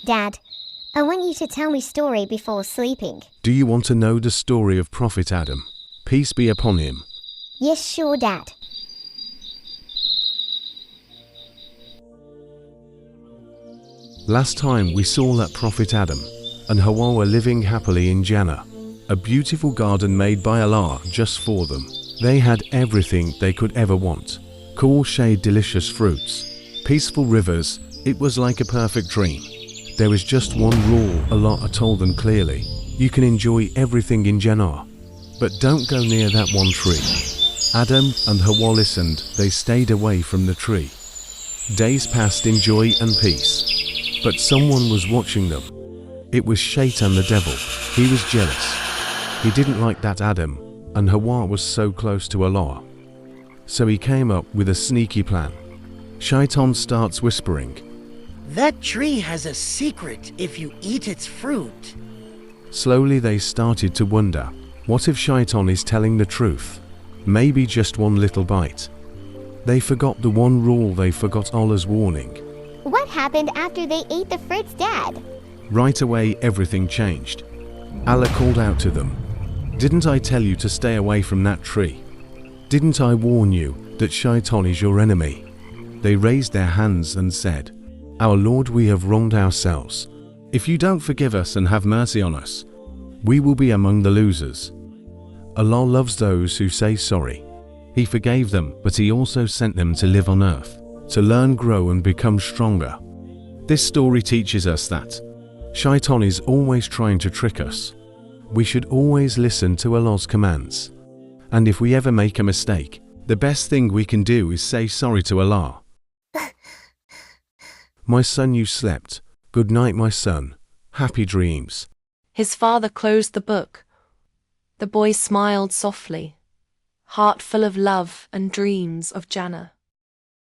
Dad, I want you to tell me a story before sleeping. Do you want to know the story of Prophet Adam? Peace be upon him. Yes, sure, Dad. Last time we saw that Prophet Adam and Hawa were living happily in Jannah, a beautiful garden made by Allah just for them. They had everything they could ever want. Cool shade, delicious fruits, peaceful rivers. It was like a perfect dream. There was just one rule Allah told them clearly. You can enjoy everything in Jannah, but don't go near that one tree. Adam and Hawa listened. They stayed away from the tree. Days passed in joy and peace, but someone was watching them. It was Shaitan, the devil. He was jealous. He didn't like that Adam and Hawa was so close to Allah. So he came up with a sneaky plan. Shaitan starts whispering, "That tree has a secret if you eat its fruit." Slowly they started to wonder, what if Shaitan is telling the truth? Maybe just one little bite. They forgot the one rule, they forgot Allah's warning. What happened after they ate the fruits, Dad? Right away everything changed. Allah called out to them, "Didn't I tell you to stay away from that tree? Didn't I warn you that Shaitan is your enemy?" They raised their hands and said, "Our Lord, we have wronged ourselves. If you don't forgive us and have mercy on us, we will be among the losers." Allah loves those who say sorry. He forgave them, but He also sent them to live on earth, to learn, grow and become stronger. This story teaches us that Shaitan is always trying to trick us. We should always listen to Allah's commands. And if we ever make a mistake, the best thing we can do is say sorry to Allah. "My son, you slept. Good night, my son. Happy dreams." His father closed the book. The boy smiled softly, heart full of love and dreams of Jannah.